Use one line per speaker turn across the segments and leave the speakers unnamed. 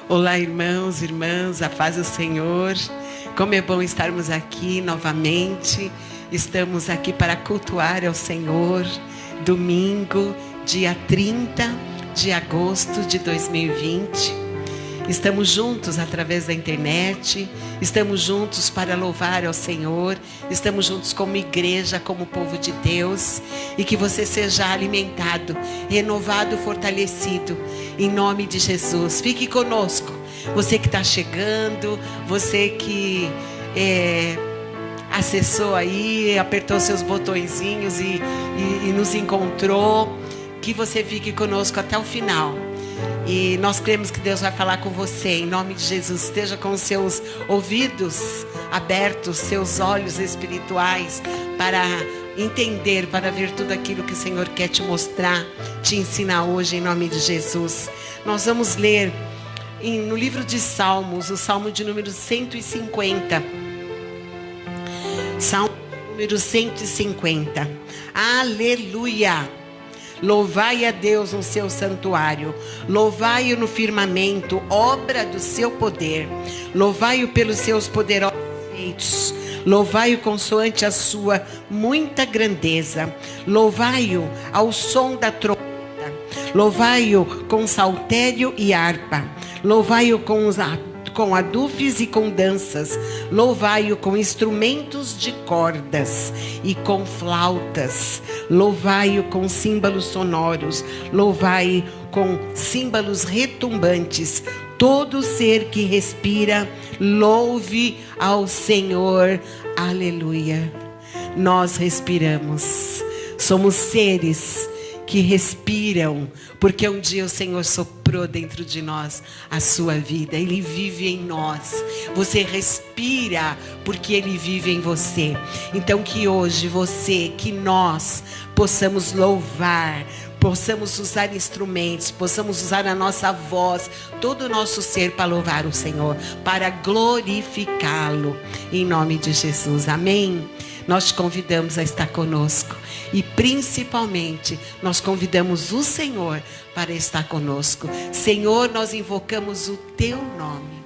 Olá, irmãos, irmãs, a paz do Senhor. Como é bom estarmos aqui novamente. Estamos aqui para cultuar ao Senhor. Domingo, dia 30 de agosto de 2020. Estamos juntos através da internet. Estamos juntos para louvar ao Senhor. Estamos juntos como igreja, como povo de Deus. E que você seja alimentado, renovado, fortalecido. Em nome de Jesus. Fique conosco. Você que está chegando. Você que acessou aí, apertou seus botõezinhos e nos encontrou. Que você fique conosco até o final. E nós cremos que Deus vai falar com você, em nome de Jesus. Esteja com os seus ouvidos abertos, seus olhos espirituais, para entender, para ver tudo aquilo que o Senhor quer te mostrar, te ensinar hoje, em nome de Jesus. Nós vamos ler no livro de Salmos, o Salmo de número 150. Salmo número 150. Aleluia! Louvai a Deus no seu santuário, louvai-o no firmamento, obra do seu poder, louvai-o pelos seus poderosos feitos, louvai-o consoante a sua muita grandeza, louvai-o ao som da trombeta, louvai-o com saltério e harpa, louvai-o com adufes e com danças, louvai-o com instrumentos de cordas e com flautas, louvai-o com símbolos sonoros, louvai-o com símbolos retumbantes. Todo ser que respira, louve ao Senhor. Aleluia. Nós respiramos, somos seres que respiram, porque um dia o Senhor soprou dentro de nós a sua vida. Ele vive em nós. Você respira porque Ele vive em você. Então que hoje que nós possamos louvar, possamos usar instrumentos, possamos usar a nossa voz, todo o nosso ser para louvar o Senhor, para glorificá-lo, em nome de Jesus. Amém? Nós te convidamos a estar conosco e principalmente nós convidamos o Senhor para estar conosco. Senhor, nós invocamos o teu nome.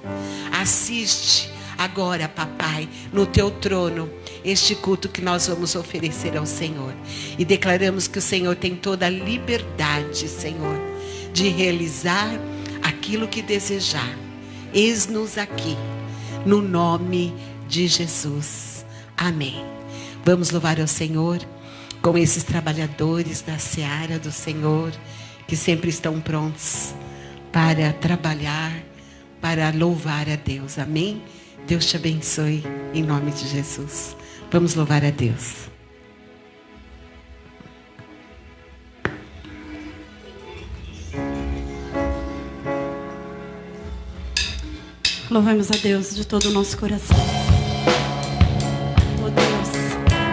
Assiste agora, papai, no teu trono, este culto que nós vamos oferecer ao Senhor. E declaramos que o Senhor tem toda a liberdade, Senhor, de realizar aquilo que desejar. Eis-nos aqui, no nome de Jesus. Amém. Vamos louvar ao Senhor com esses trabalhadores da seara do Senhor, que sempre estão prontos para trabalhar, para louvar a Deus. Amém? Deus te abençoe em nome de Jesus. Vamos louvar a Deus.
Louvamos a Deus de todo o nosso coração. Oh Deus,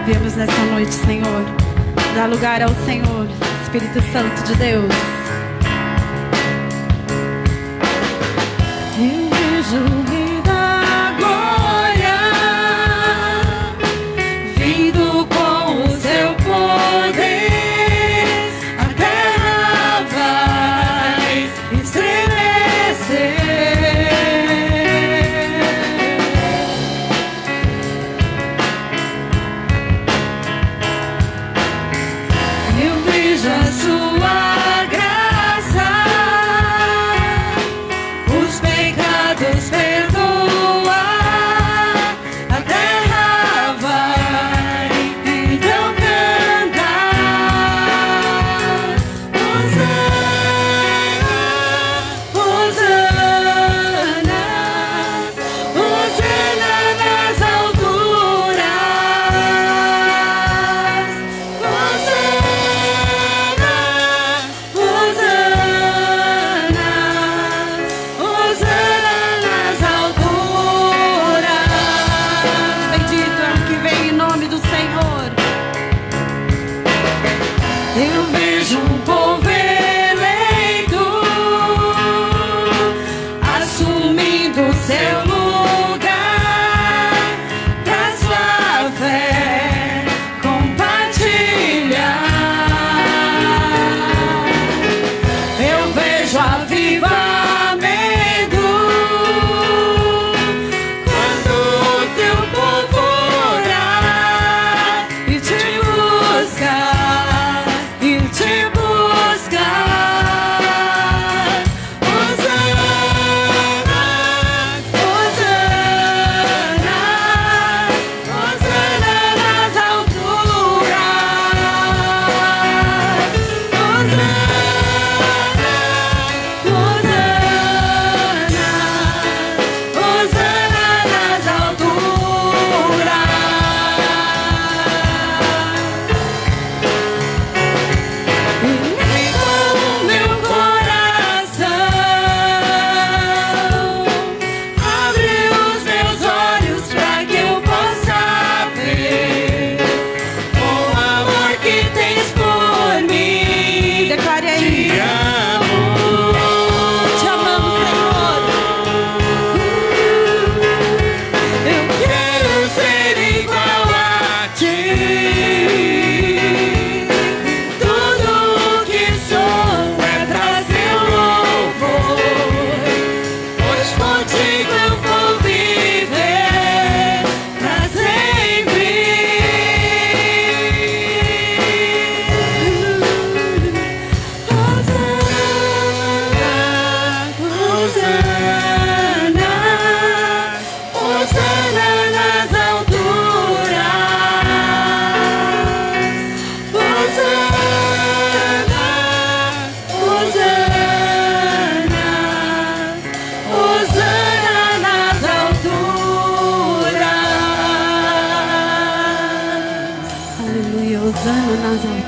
viemos nessa noite, Senhor, dar lugar ao Senhor, Espírito Santo de Deus. Eu vejo o Rei da Glória vindo com o seu poder. A terra vai estremecer. Eu vejo a sua graça, os pecados perdoados.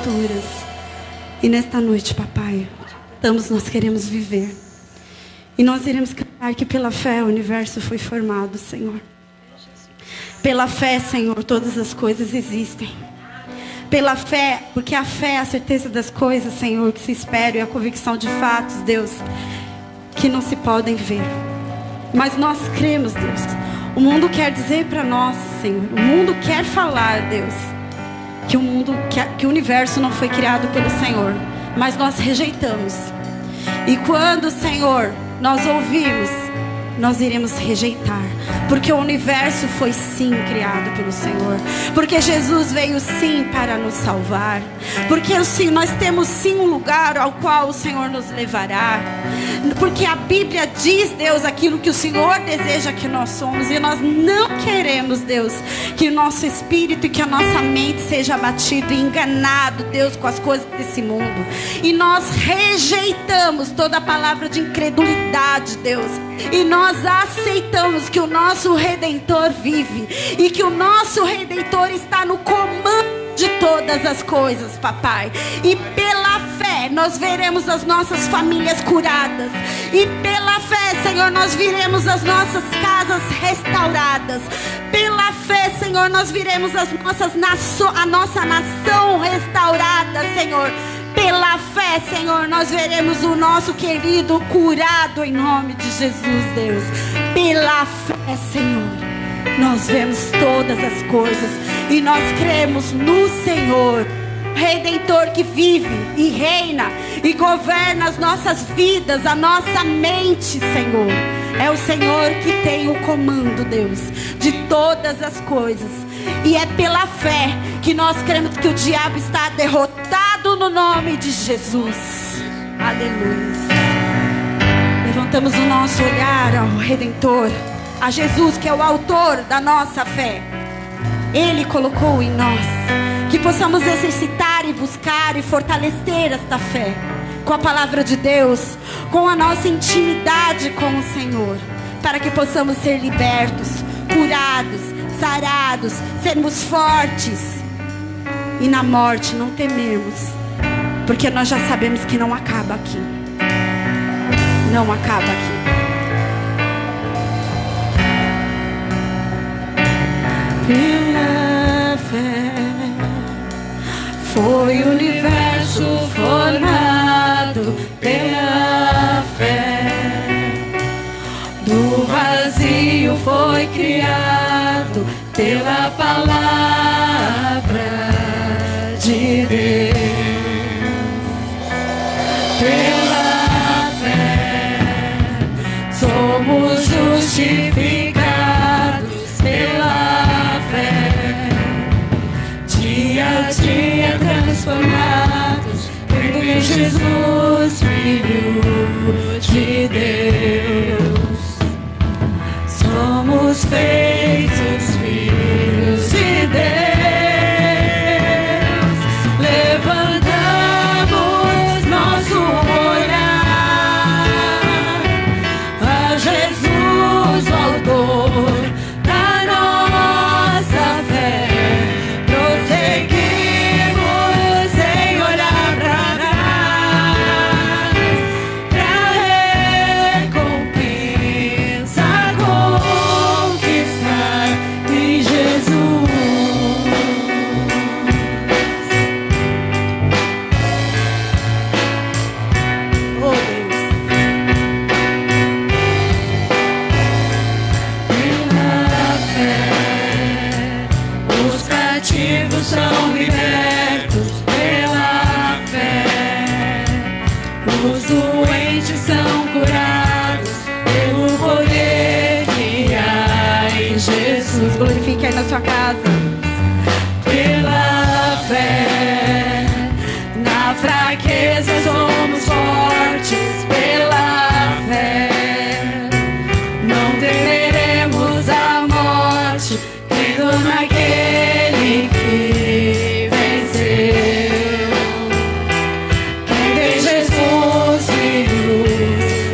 criaturas. E nesta noite, papai, nós queremos viver. E nós iremos cantar que pela fé o universo foi formado, Senhor. Pela fé, Senhor, todas as coisas existem. Pela fé, porque a fé é a certeza das coisas, Senhor, que se esperam, e a convicção de fatos, Deus, que não se podem ver. Mas nós cremos, Deus. O mundo quer dizer para nós, Senhor, o mundo quer falar, Deus, que o universo não foi criado pelo Senhor, mas nós rejeitamos. E quando, Senhor, nós ouvimos, nós iremos rejeitar, porque o universo foi sim criado pelo Senhor, porque Jesus veio sim para nos salvar, porque assim, nós temos sim um lugar ao qual o Senhor nos levará, porque a Bíblia diz, Deus, aquilo que o Senhor deseja que nós somos, e nós não queremos, Deus, que o nosso espírito e que a nossa mente seja abatido e enganado, Deus, com as coisas desse mundo. E nós rejeitamos toda palavra de incredulidade, Deus, e nós aceitamos que o nosso Redentor vive e que o nosso Redentor está no comando de todas as coisas, papai. E pela fé nós veremos as nossas famílias curadas, e pela fé, Senhor, nós viremos as nossas casas restauradas. Pela fé, Senhor, nós viremos a nossa nação restaurada, Senhor. Pela fé, Senhor, nós veremos o nosso querido curado em nome de Jesus, Deus. Pela fé, Senhor, nós vemos todas as coisas e nós cremos no Senhor, Redentor, que vive e reina e governa as nossas vidas, a nossa mente, Senhor. É o Senhor que tem o comando, Deus, de todas as coisas. E é pela fé que nós cremos que o diabo está derrotado no nome de Jesus. Aleluia. Levantamos o nosso olhar ao Redentor, a Jesus, que é o autor da nossa fé. Ele colocou em nós que possamos exercitar e buscar e fortalecer esta fé com a palavra de Deus, com a nossa intimidade com o Senhor, para que possamos ser libertos, curados, sarados, sermos fortes e na morte não tememos, porque nós já sabemos que não acaba aqui. Não acaba aqui. Pela fé foi o universo formado, pela fé do vazio foi criado, pela palavra de Deus. Pela fé somos justificados, pela fé dia a dia transformados, crendo em Jesus, Filho de Deus. Somos feitos filhos de Deus. Levantamos nosso olhar a Jesus, o autor da nossa fé. Prosseguimos em olhar pra trás, pra recompensa conquistar em Jesus. Oh Deus, pela fé os cativos são libertos, pela fé os doentes são curados, pelo poder que há em Jesus. Glorifique aí na sua casa. Pela fé na fraqueza somos fortes, pela fé não temeremos a morte, crendo naquele que venceu. Crendo em Jesus, Filho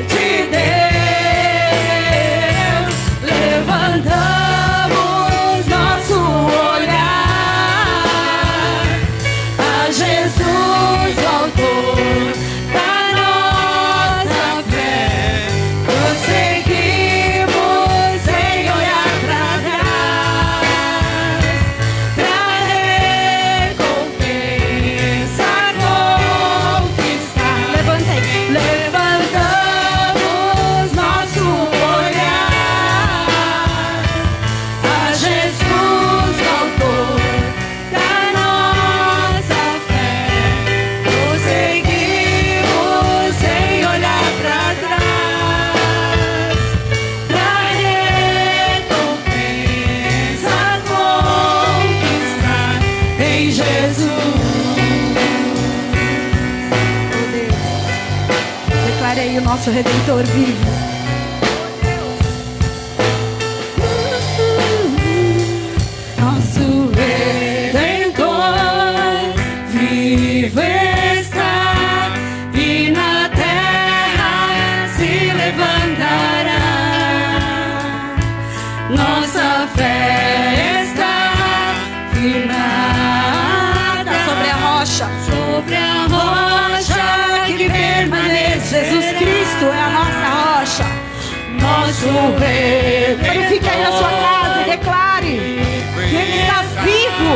de Deus. Levantamos nosso declarei: o nosso Redentor vive. Nosso Redentor vive está, e na terra se levantará. Nossa fé está firmada sobre a rocha, que permanece. Jesus Cristo é a nossa rocha, nosso Redentor. Verifique aí na sua casa e declare que Ele está vivo,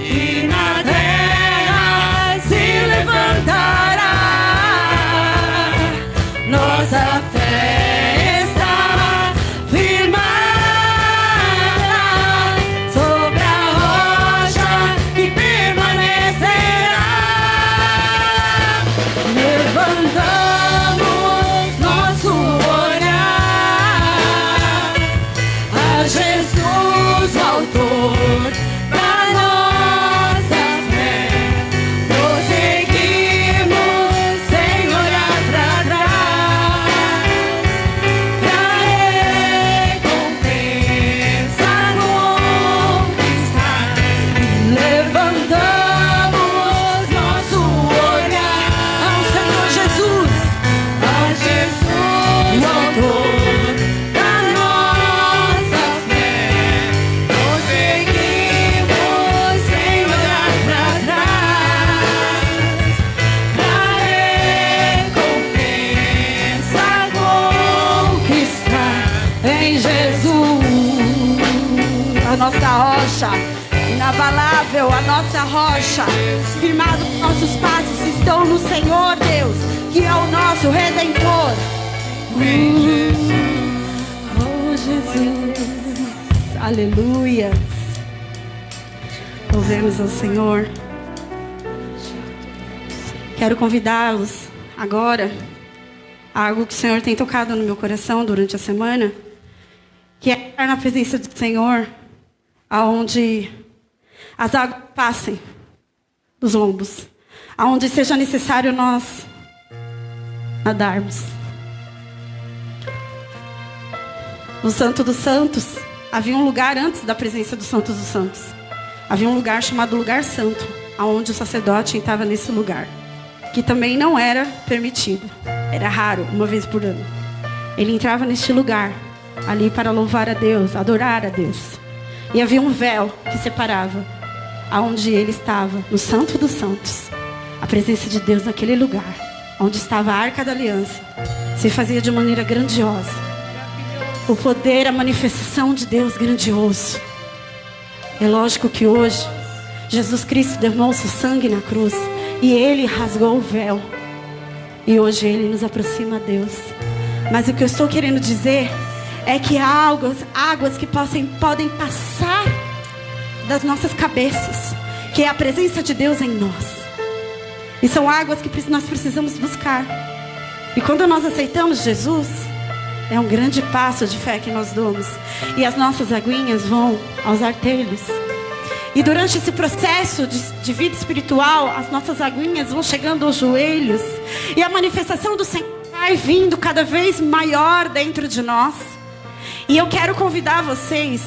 e na terra se levantará. Nossa fé está firmada sobre a rocha que permanecerá. Levantamos nosso olhar a Jesus, autor da nossa fé. Prosseguimos sem olhar para trás, pra recompensa conquistar. Levantamos nosso olhar ao Senhor Jesus, a Jesus, o autor da nossa fé. Prosseguimos sem olhar para trás, pra recompensa conquistar em Jesus. A nossa rocha inabalável, a nossa rocha, firmado nossos passos estão no Senhor Deus, que é o nosso Redentor. Oh Jesus, aleluia. Louvemos ao Senhor. Quero convidá-los agora a algo que o Senhor tem tocado no meu coração durante a semana, que é estar na presença do Senhor, aonde as águas passem dos lombos, aonde seja necessário nós nadarmos. No Santo dos Santos, havia um lugar antes da presença do Santo dos Santos. Havia um lugar chamado Lugar Santo, aonde o sacerdote entrava nesse lugar, que também não era permitido, era raro, uma vez por ano. Ele entrava neste lugar, ali para louvar a Deus, adorar a Deus. E havia um véu que separava aonde ele estava, no Santo dos Santos. A presença de Deus naquele lugar, onde estava a Arca da Aliança, se fazia de maneira grandiosa. O poder, a manifestação de Deus grandioso. É lógico que hoje, Jesus Cristo derramou o seu sangue na cruz, e Ele rasgou o véu. E hoje Ele nos aproxima a Deus. Mas o que eu estou querendo dizer é que há águas que podem passar das nossas cabeças, que é a presença de Deus em nós. E são águas que nós precisamos buscar. E quando nós aceitamos Jesus, é um grande passo de fé que nós damos. E as nossas aguinhas vão aos artelhos. E durante esse processo de vida espiritual, as nossas aguinhas vão chegando aos joelhos. E a manifestação do Senhor vai vindo cada vez maior dentro de nós. E eu quero convidar vocês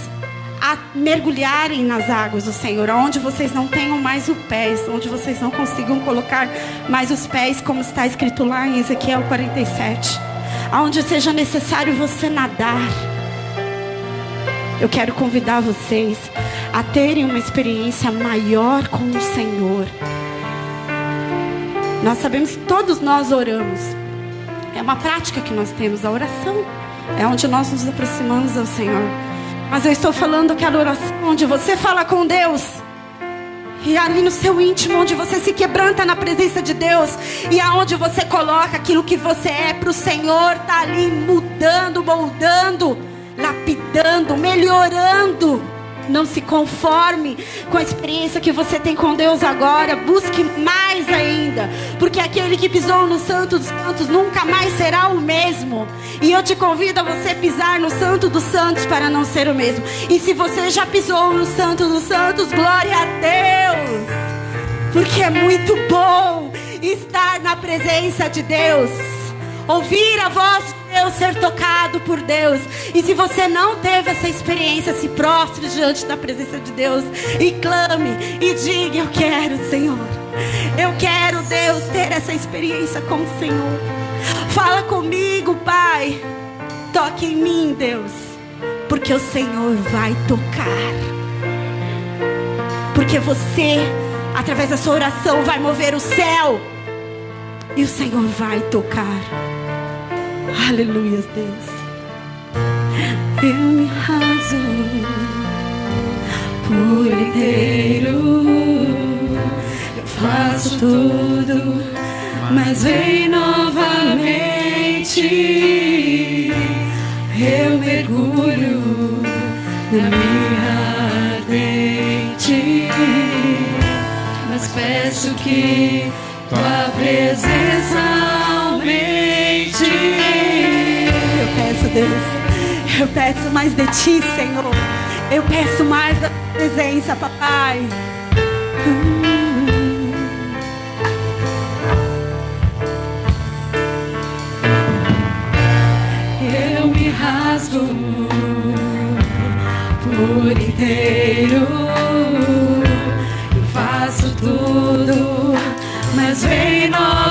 a mergulharem nas águas do Senhor, onde vocês não tenham mais os pés, onde vocês não consigam colocar mais os pés, como está escrito lá em Ezequiel 47, aonde seja necessário você nadar. Eu quero convidar vocês a terem uma experiência maior com o Senhor. Nós sabemos que todos nós oramos, é uma prática que nós temos, a oração é onde nós nos aproximamos ao Senhor. Mas eu estou falando aquela oração onde você fala com Deus, e ali no seu íntimo, onde você se quebranta na presença de Deus, e aonde você coloca aquilo que você é para o Senhor, está ali mudando, moldando, lapidando, melhorando. Não se conforme com a experiência que você tem com Deus agora. Busque mais ainda, porque aquele que pisou no Santo dos Santos nunca mais será o mesmo. E eu te convido a você pisar no Santo dos Santos para não ser o mesmo. E se você já pisou no Santo dos Santos, glória a Deus, porque é muito bom estar na presença de Deus. Ouvir a voz de Deus, ser tocado por Deus. E se você não teve essa experiência, se prostre diante da presença de Deus e clame e diga: eu quero, Senhor. Eu quero, Deus, ter essa experiência com o Senhor. Fala comigo, Pai. Toque em mim, Deus, porque o Senhor vai tocar. Porque você, através da sua oração, vai mover o céu. E o Senhor vai tocar. Aleluia, Deus. Eu me raso por inteiro. Eu faço tudo, mas vem novamente. Eu mergulho na minha ardente, mas peço que tua presença aumente. Eu peço, Deus, eu peço mais de ti, Senhor. Eu peço mais da tua presença, papai. Eu me rasgo por inteiro. Eu faço tudo, mas vem novamente.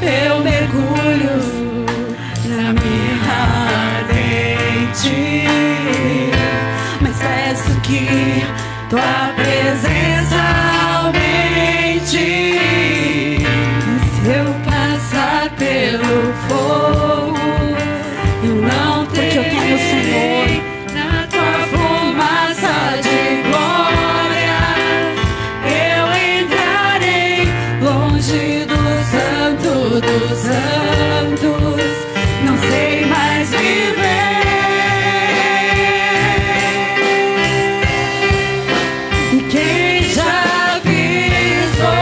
Eu mergulho na minha ardente, mas peço que tua presença aumente. Se eu passar pelo fogo, eu não temerei. Na tua fumaça de glória eu entrarei, longe do santo dos santos. Não sei mais viver. E quem já pisou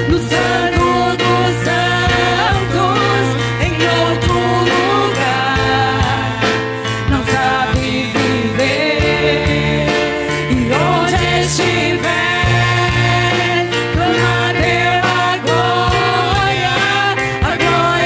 no santo dos santos, em outro lugar, não sabe viver. E onde estiver, clama pela glória, a glória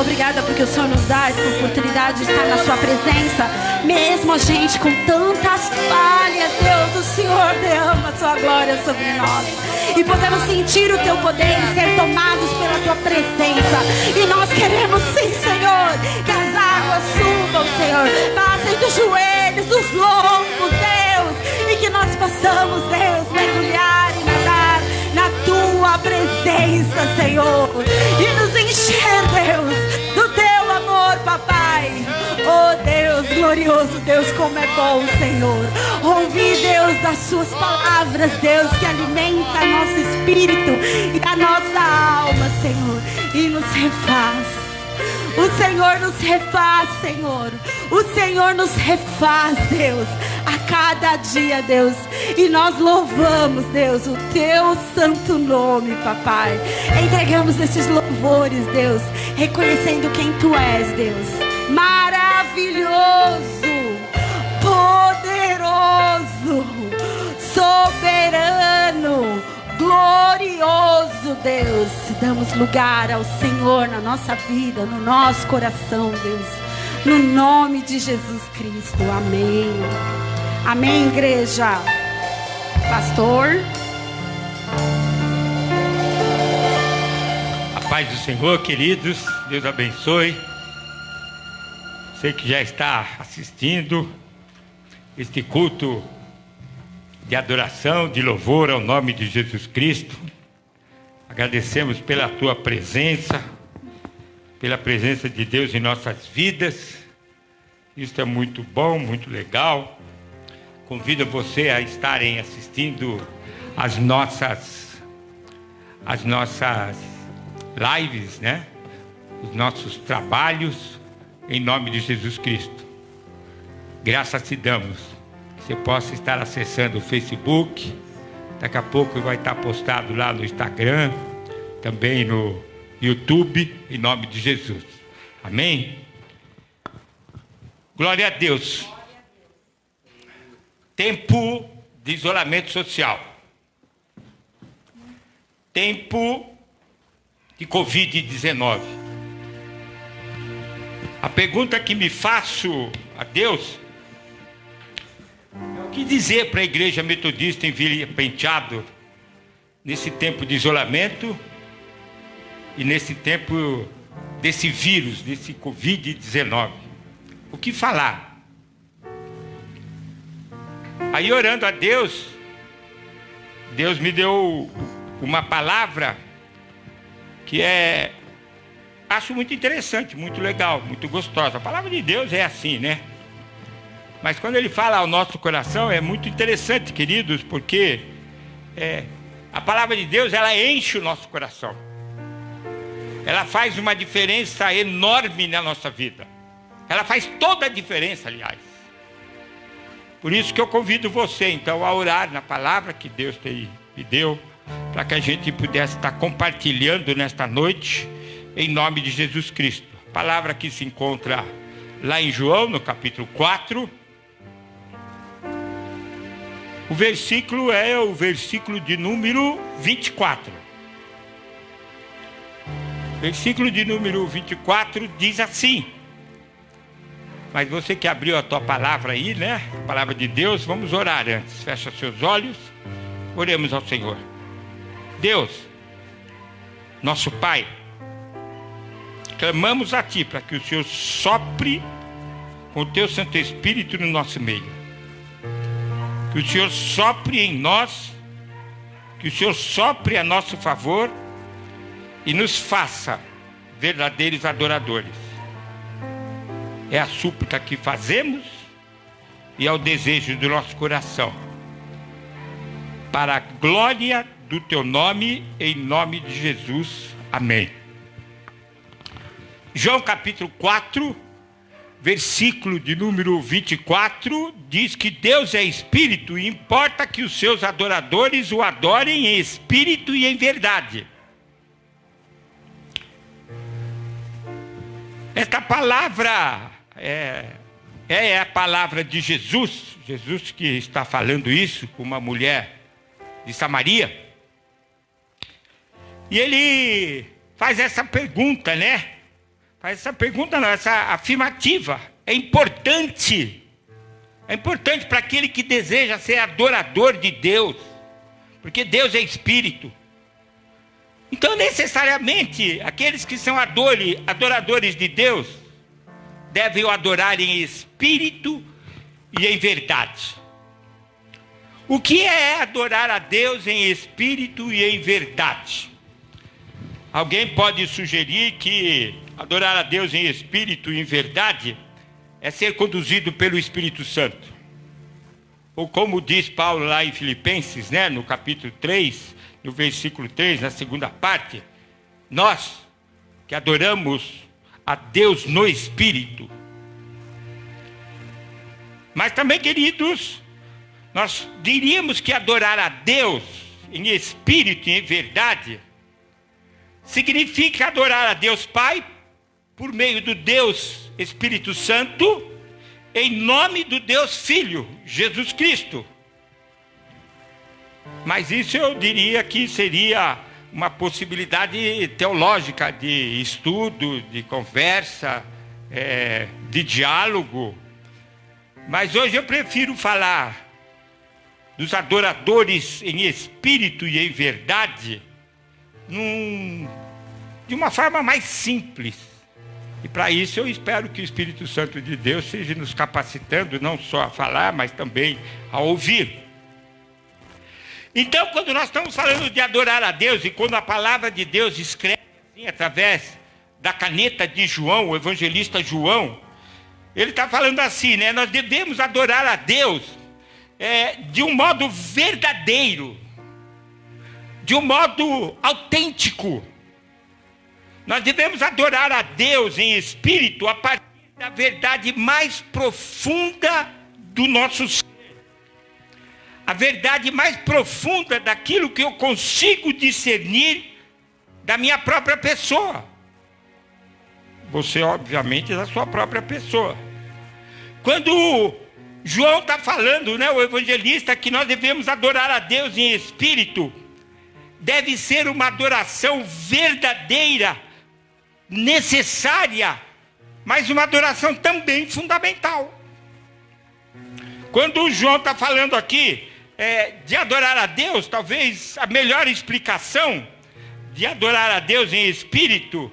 Obrigada porque o Senhor nos dá essa oportunidade de estar na sua presença. Mesmo a gente com tantas falhas, Deus, o Senhor derrama a sua glória sobre nós. E podemos sentir o teu poder e ser tomados pela tua presença. E nós queremos sim, Senhor, que as águas subam, Senhor, passem dos joelhos, dos lombos, Deus. E que nós possamos, Deus, mergulhar e nadar na tua presença, Senhor. E nos encher, Deus, do teu amor, papai. Oh Deus, glorioso Deus, como é bom, Senhor, ouvir, Deus, das suas palavras, Deus, que alimenta nosso espírito e a nossa alma, Senhor, e nos refaz. O Senhor nos refaz, Senhor. O Senhor nos refaz, Deus, a cada dia, Deus. E nós louvamos, Deus, o teu santo nome, papai. Entregamos esses louvores, Deus, reconhecendo quem tu és, Deus. Maravilhoso, poderoso, soberano, glorioso, Deus. Damos lugar ao Senhor na nossa vida, no nosso coração, Deus. No nome de Jesus Cristo. Amém. Amém, igreja. Pastor.
A paz do Senhor, queridos. Deus abençoe. Você que já está assistindo este culto de adoração, de louvor ao nome de Jesus Cristo. Agradecemos pela tua presença, pela presença de Deus em nossas vidas. Isso é muito bom, muito legal. Convido você a estarem assistindo as nossas lives, né? Os nossos trabalhos, em nome de Jesus Cristo. Graças te damos. Você possa estar acessando o Facebook. Daqui a pouco vai estar postado lá no Instagram, também no YouTube, em nome de Jesus. Amém? Glória a Deus. Tempo de isolamento social. Tempo de Covid-19. A pergunta que me faço a Deus é o que dizer para a igreja metodista em Vila Penteado nesse tempo de isolamento e nesse tempo desse vírus, desse Covid-19. O que falar? Aí, orando a Deus, Deus me deu uma palavra que acho muito interessante, muito legal, muito gostosa. A palavra de Deus é assim, né? Mas quando Ele fala ao nosso coração, é muito interessante, queridos, porque a palavra de Deus, ela enche o nosso coração. Ela faz uma diferença enorme na nossa vida. Ela faz toda a diferença, aliás. Por isso que eu convido você, então, a orar na palavra que Deus me deu, para que a gente pudesse estar compartilhando nesta noite, em nome de Jesus Cristo. A palavra que se encontra lá em João, no capítulo 4. O versículo é o versículo de número 24. Versículo de número 24 diz assim. Mas você que abriu a tua palavra aí, né? A palavra de Deus, vamos orar antes. Fecha seus olhos, oremos ao Senhor. Deus, nosso Pai, clamamos a Ti para que o Senhor sopre com o Teu Santo Espírito no nosso meio. Que o Senhor sopre em nós, que o Senhor sopre a nosso favor e nos faça verdadeiros adoradores. É a súplica que fazemos e é o desejo do nosso coração. Para a glória do Teu nome, em nome de Jesus. Amém. João capítulo 4, versículo de número 24, diz que Deus é Espírito e importa que os seus adoradores o adorem em Espírito e em verdade. Esta palavra é a palavra de Jesus. Jesus que está falando isso com uma mulher de Samaria. E ele faz essa pergunta, né? Faz essa pergunta, não, essa afirmativa. É importante. É importante para aquele que deseja ser adorador de Deus. Porque Deus é espírito. Então, necessariamente, aqueles que são adoradores de Deus devem o adorar em espírito e em verdade. O que é adorar a Deus em espírito e em verdade? Alguém pode sugerir que adorar a Deus em espírito e em verdade é ser conduzido pelo Espírito Santo. Ou como diz Paulo lá em Filipenses, né, no capítulo 3, no versículo 3, na segunda parte, nós que adoramos a Deus no Espírito. Mas também, queridos, nós diríamos que adorar a Deus em espírito e em verdade significa adorar a Deus Pai por meio do Deus Espírito Santo, em nome do Deus Filho, Jesus Cristo. Mas isso eu diria que seria uma possibilidade teológica de estudo, de conversa, de diálogo. Mas hoje eu prefiro falar dos adoradores em espírito e em verdade de uma forma mais simples. E para isso eu espero que o Espírito Santo de Deus seja nos capacitando não só a falar, mas também a ouvir. Então, quando nós estamos falando de adorar a Deus, e quando a palavra de Deus escreve assim, através da caneta de João, o evangelista João, ele está falando assim, né? Nós devemos adorar a Deus de um modo verdadeiro, de um modo autêntico. Nós devemos adorar a Deus em espírito a partir da verdade mais profunda do nosso ser. A verdade mais profunda daquilo que eu consigo discernir da minha própria pessoa. Você, obviamente, é da sua própria pessoa. Quando João está falando, né, o evangelista, que nós devemos adorar a Deus em espírito, deve ser uma adoração verdadeira, necessária, mas uma adoração também fundamental. Quando o João está falando aqui de adorar a Deus, talvez a melhor explicação de adorar a Deus em espírito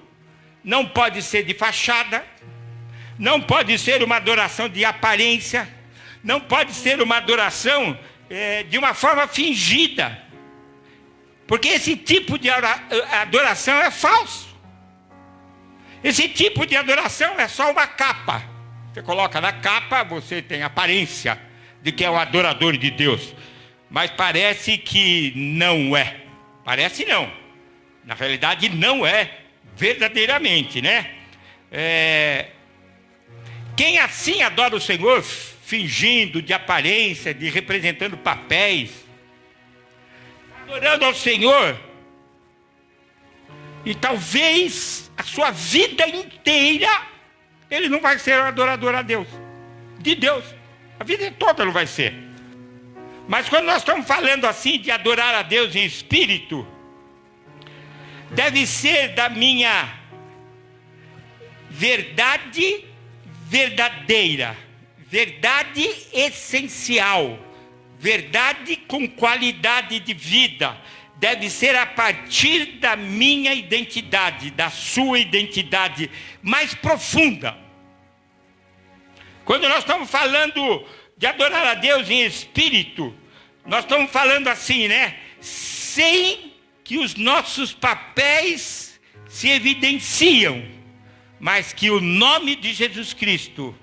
não pode ser de fachada, não pode ser uma adoração de aparência, não pode ser uma adoração de uma forma fingida, porque esse tipo de adoração é falso. Esse tipo de adoração é só uma capa. Você coloca na capa, você tem aparência de que é um adorador de Deus. Mas parece que não é. Parece não. Na realidade não é verdadeiramente, né? Quem assim adora o Senhor, fingindo de aparência, de representando papéis, adorando ao Senhor, e talvez a sua vida inteira ele não vai ser um adorador a Deus, de Deus. A vida toda não vai ser. Mas quando nós estamos falando assim de adorar a Deus em espírito, deve ser da minha verdade verdadeira, verdade essencial, verdade com qualidade de vida. Deve ser a partir da minha identidade, da sua identidade mais profunda. Quando nós estamos falando de adorar a Deus em espírito, nós estamos falando assim, né? Sem que os nossos papéis se evidenciam, mas que o nome de Jesus Cristo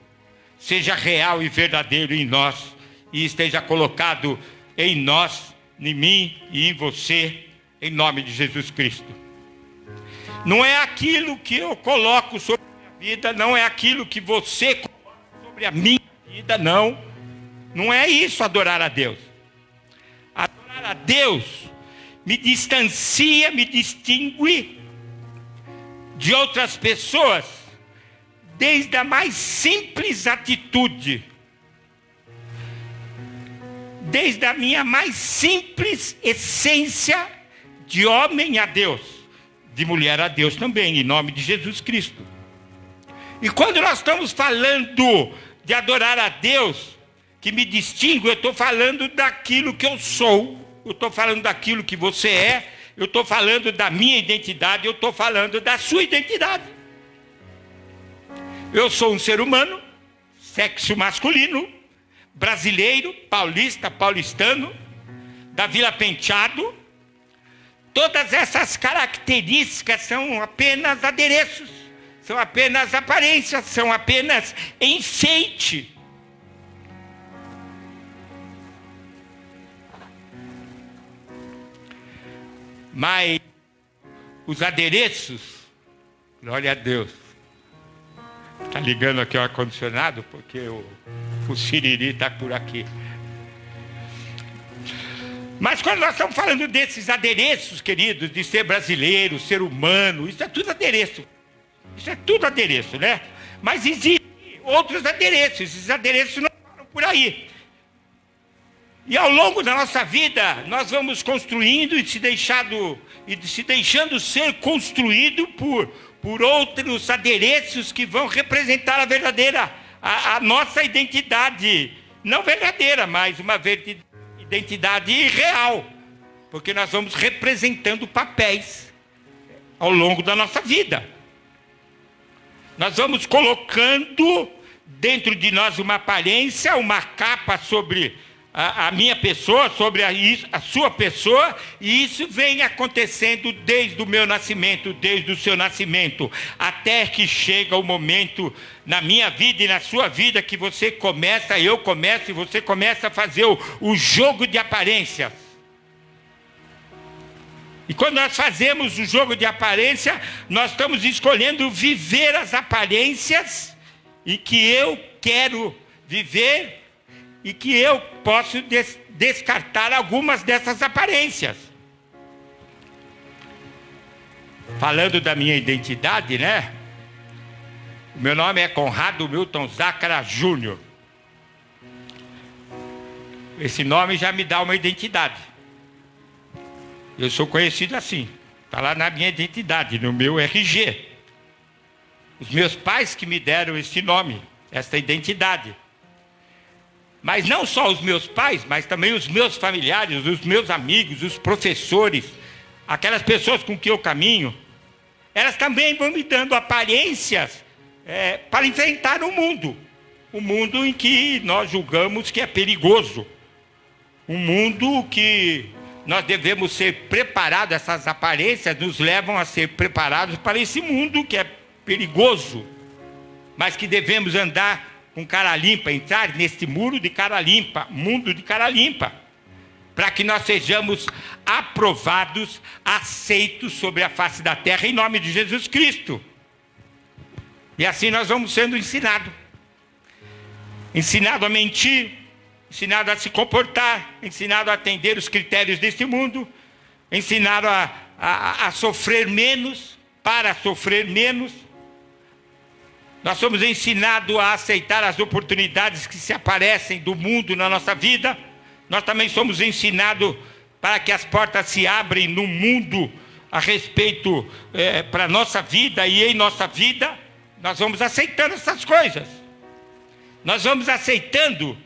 seja real e verdadeiro em nós e esteja colocado em nós, em mim e em você, em nome de Jesus Cristo. Não é aquilo que eu coloco sobre a minha vida, não é aquilo que você coloca sobre a minha vida, não. Não é isso adorar a Deus. Adorar a Deus me distancia, me distingue de outras pessoas, desde a mais simples atitude, desde a minha mais simples essência de homem a Deus, de mulher a Deus também, em nome de Jesus Cristo. E quando nós estamos falando de adorar a Deus, que me distingue, eu estou falando daquilo que eu sou, eu estou falando daquilo que você é, eu estou falando da minha identidade, eu estou falando da sua identidade. Eu sou um ser humano, sexo masculino, brasileiro, paulista, paulistano, da Vila Penteado. Todas essas características são apenas adereços, são apenas aparências, são apenas enfeite. Mas os adereços, glória a Deus. Está ligando aqui o ar-condicionado, porque o Siriri está por aqui. Mas quando nós estamos falando desses adereços, queridos, de ser brasileiro, ser humano, isso é tudo adereço. Isso é tudo adereço, né? Mas existem outros adereços, esses adereços não param por aí. E ao longo da nossa vida, nós vamos construindo e se deixando ser construído por outros adereços que vão representar a verdadeira, a nossa identidade. Não verdadeira, mas uma identidade real. Porque nós vamos representando papéis ao longo da nossa vida. Nós vamos colocando dentro de nós uma aparência, uma capa sobre a minha pessoa, sobre a sua pessoa, e isso vem acontecendo desde o meu nascimento, desde o seu nascimento, até que chega o momento na minha vida e na sua vida que você começa, eu começo e você começa a fazer o jogo de aparências. E quando nós fazemos o jogo de aparência, nós estamos escolhendo viver as aparências e que eu quero viver e que eu posso descartar algumas dessas aparências. Falando da minha identidade, né? O meu nome é Conrado Milton Zácara Júnior. Esse nome já me dá uma identidade. Eu sou conhecido assim. Está lá na minha identidade, no meu RG. Os meus pais que me deram esse nome, essa identidade. Mas não só os meus pais, mas também os meus familiares, os meus amigos, os professores, aquelas pessoas com quem eu caminho, elas também vão me dando aparências para enfrentar o mundo em que nós julgamos que é perigoso, um mundo que nós devemos ser preparados, essas aparências nos levam a ser preparados para esse mundo que é perigoso, mas que devemos andar com cara limpa, entrar neste mundo de cara limpa, para que nós sejamos aprovados, aceitos sobre a face da terra, em nome de Jesus Cristo. E assim nós vamos sendo ensinados. Ensinado a mentir, ensinado a se comportar, ensinado a atender os critérios deste mundo, ensinado a sofrer menos, para sofrer menos. Nós somos ensinados a aceitar as oportunidades que se aparecem do mundo na nossa vida. Nós também somos ensinados para que as portas se abrem no mundo a respeito para a nossa vida e em nossa vida. Nós vamos aceitando essas coisas. Nós vamos aceitando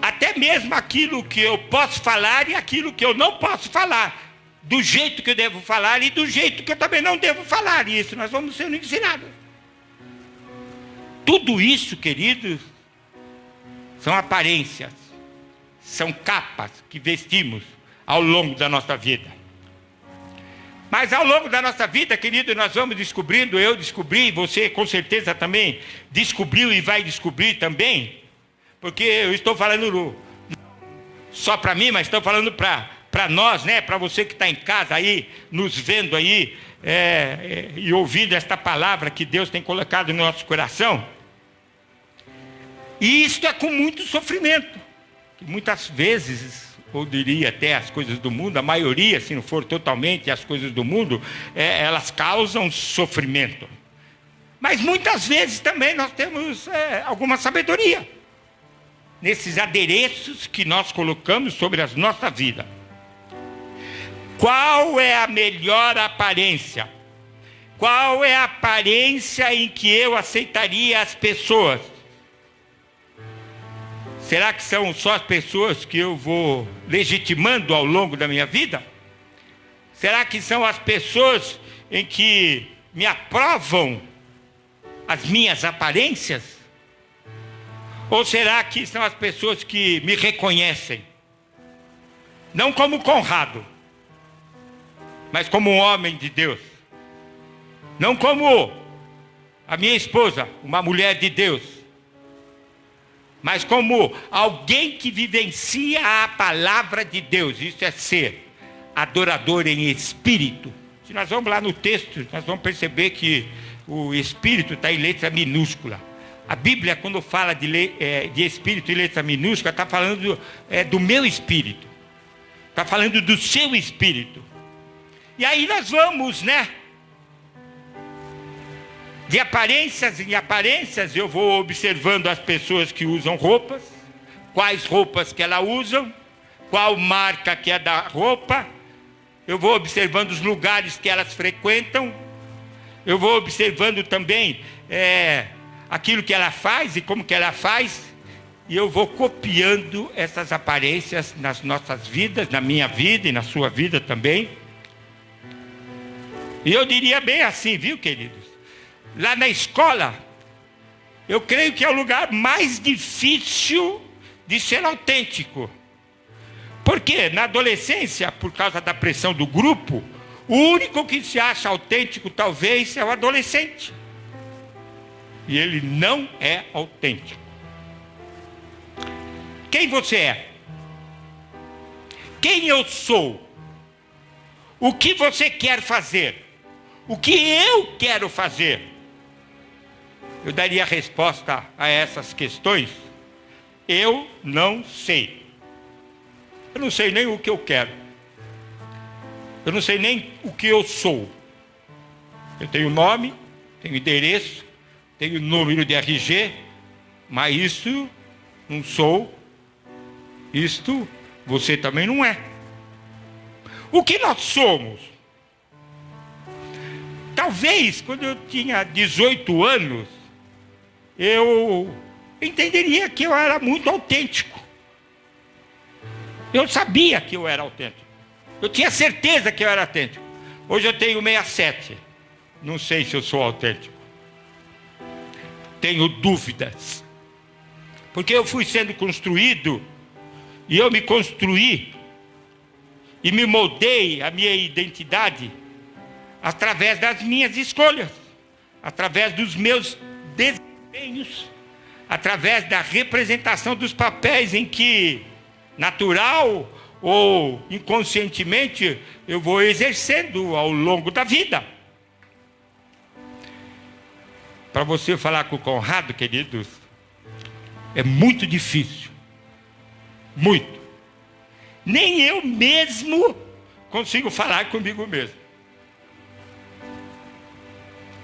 até mesmo aquilo que eu posso falar e aquilo que eu não posso falar. Do jeito que eu devo falar e do jeito que eu também não devo falar. E isso nós vamos sendo ensinados. Tudo isso, queridos, são aparências, são capas que vestimos ao longo da nossa vida. Mas ao longo da nossa vida, querido, nós vamos descobrindo, eu descobri, você com certeza também descobriu e vai descobrir também, porque eu estou falando só para mim, mas estou falando para nós, né? Para você que está em casa aí, nos vendo aí, e ouvindo esta palavra que Deus tem colocado no nosso coração. E isto é com muito sofrimento, que muitas vezes, ou diria até as coisas do mundo, a maioria, se não for totalmente as coisas do mundo, elas causam sofrimento. Mas muitas vezes também nós temos alguma sabedoria nesses adereços que nós colocamos sobre a nossa vida. Qual é a melhor aparência? Qual é a aparência em que eu aceitaria as pessoas? Será que são só as pessoas que eu vou legitimando ao longo da minha vida? Será que são as pessoas em que me aprovam as minhas aparências? Ou será que são as pessoas que me reconhecem? Não como Conrado, mas como um homem de Deus. Não como a minha esposa, uma mulher de Deus, mas como alguém que vivencia a palavra de Deus. Isso é ser adorador em espírito. Se nós vamos lá no texto, nós vamos perceber que o espírito está em letra minúscula. A Bíblia, quando fala de espírito em letra minúscula, está falando do meu espírito. Está falando do seu espírito. E aí nós vamos, de aparências em aparências, eu vou observando as pessoas que usam roupas, quais roupas que elas usam, qual marca que é da roupa, eu vou observando os lugares que elas frequentam, eu vou observando também aquilo que ela faz e como que ela faz, e eu vou copiando essas aparências nas nossas vidas, na minha vida e na sua vida também. E eu diria bem assim, viu, queridos? Lá na escola, eu creio que é o lugar mais difícil de ser autêntico. Porque na adolescência, por causa da pressão do grupo, o único que se acha autêntico talvez é o adolescente. E ele não é autêntico. Quem você é? Quem eu sou? O que você quer fazer? O que eu quero fazer? Eu daria a resposta a essas questões. Eu não sei. Eu não sei nem o que eu quero. Eu não sei nem o que eu sou. Eu tenho nome, tenho endereço, tenho número de RG, mas isso não sou. Isto você também não é. O que nós somos? Talvez, quando eu tinha 18 anos, eu entenderia que eu era muito autêntico. Eu sabia que eu era autêntico. Eu tinha certeza que eu era autêntico. Hoje eu tenho 67. Não sei se eu sou autêntico. Tenho dúvidas. Porque eu fui sendo construído, e eu me construí, e me moldei a minha identidade através das minhas escolhas, através dos meus desempenhos, através da representação dos papéis em que, natural ou inconscientemente, eu vou exercendo ao longo da vida. Para você falar com o Conrado, queridos, é muito difícil. Muito. Nem eu mesmo consigo falar comigo mesmo.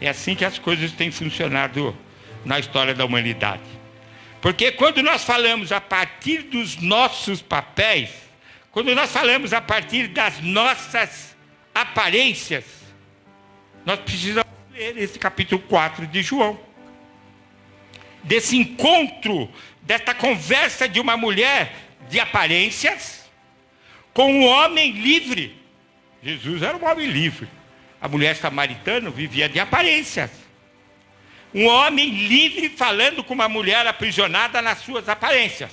É assim que as coisas têm funcionado na história da humanidade. Porque quando nós falamos a partir dos nossos papéis, quando nós falamos a partir das nossas aparências, nós precisamos ler esse capítulo 4 de João. Desse encontro, desta conversa de uma mulher de aparências com um homem livre. Jesus era um homem livre. A mulher samaritana vivia de aparências. Um homem livre falando com uma mulher aprisionada nas suas aparências.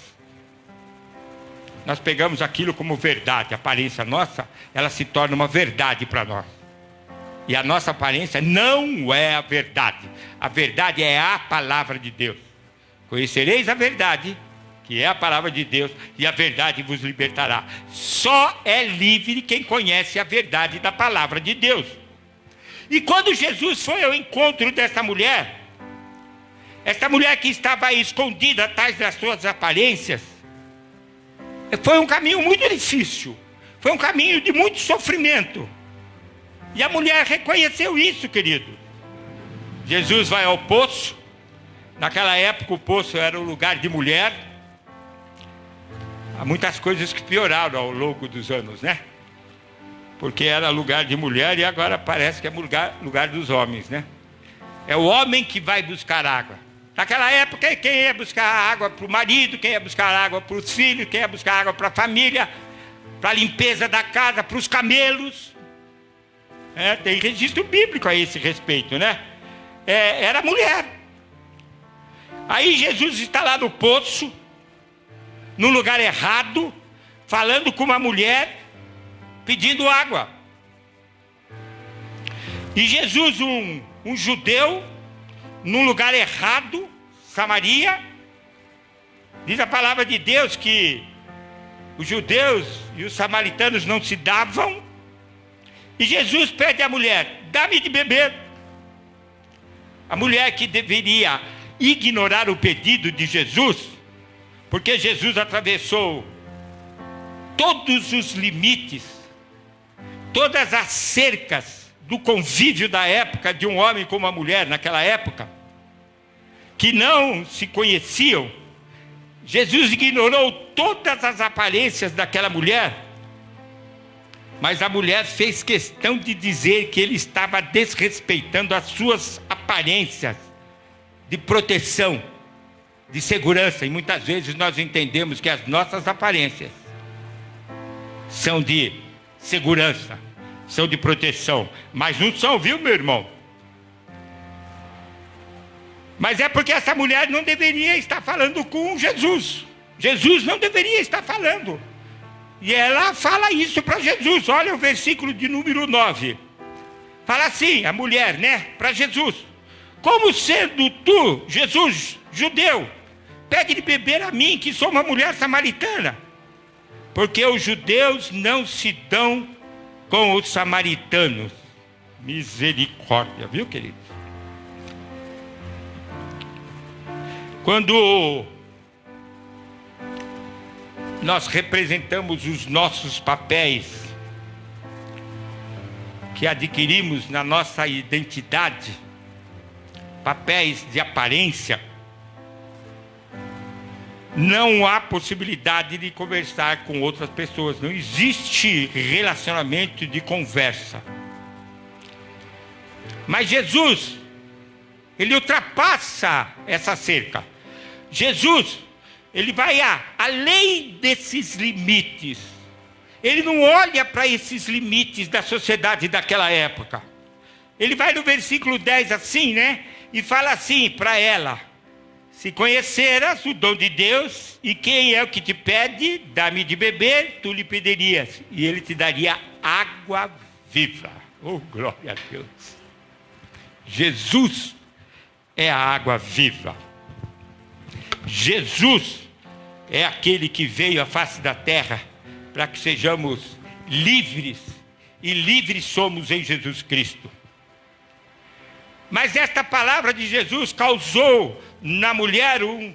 Nós pegamos aquilo como verdade. A aparência nossa, ela se torna uma verdade para nós. E a nossa aparência não é a verdade. A verdade é a palavra de Deus. Conhecereis a verdade, que é a palavra de Deus, e a verdade vos libertará. Só é livre quem conhece a verdade da palavra de Deus. E quando Jesus foi ao encontro dessa mulher, esta mulher que estava aí escondida atrás das suas aparências, foi um caminho muito difícil, foi um caminho de muito sofrimento. E a mulher reconheceu isso, querido. Jesus vai ao poço. Naquela época o poço era um lugar de mulher. Há muitas coisas que pioraram ao longo dos anos, porque era lugar de mulher e agora parece que é lugar dos homens, né? É o homem que vai buscar água. Naquela época, quem ia buscar água para o marido, quem ia buscar água para os filhos, quem ia buscar água para a família, para a limpeza da casa, para os camelos. Tem registro bíblico a esse respeito, né? Era mulher. Aí Jesus está lá no poço, no lugar errado, falando com uma mulher, pedindo água. E Jesus, um judeu, num lugar errado, Samaria, diz a palavra de Deus que os judeus e os samaritanos não se davam, e Jesus pede à mulher, dá-me de beber. A mulher que deveria ignorar o pedido de Jesus, porque Jesus atravessou todos os limites, todas as cercas do convívio da época de um homem com uma mulher naquela época, que não se conheciam. Jesus ignorou todas as aparências daquela mulher, mas a mulher fez questão de dizer que ele estava desrespeitando as suas aparências de proteção, de segurança. E muitas vezes nós entendemos que as nossas aparências são de segurança, são de proteção, mas não são, viu, meu irmão? Mas é porque essa mulher não deveria estar falando com Jesus. Jesus não deveria estar falando. E ela fala isso para Jesus. Olha o versículo de número 9. Fala assim, a mulher, né, para Jesus: como sendo tu, Jesus, judeu, pede de beber a mim, que sou uma mulher samaritana? Porque os judeus não se dão com os samaritanos. Misericórdia, viu, querido? Quando nós representamos os nossos papéis que adquirimos na nossa identidade, papéis de aparência, não há possibilidade de conversar com outras pessoas. Não existe relacionamento de conversa. Mas Jesus, ele ultrapassa essa cerca. Jesus, ele vai além desses limites. Ele não olha para esses limites da sociedade daquela época. Ele vai no versículo 10 assim, né? E fala assim para ela: se conheceras o dom de Deus, e quem é o que te pede, dá-me de beber, tu lhe pedirias, e ele te daria água viva. Oh, glória a Deus! Jesus é a água viva. Jesus é aquele que veio à face da terra para que sejamos livres, e livres somos em Jesus Cristo. Mas esta palavra de Jesus causou na mulher um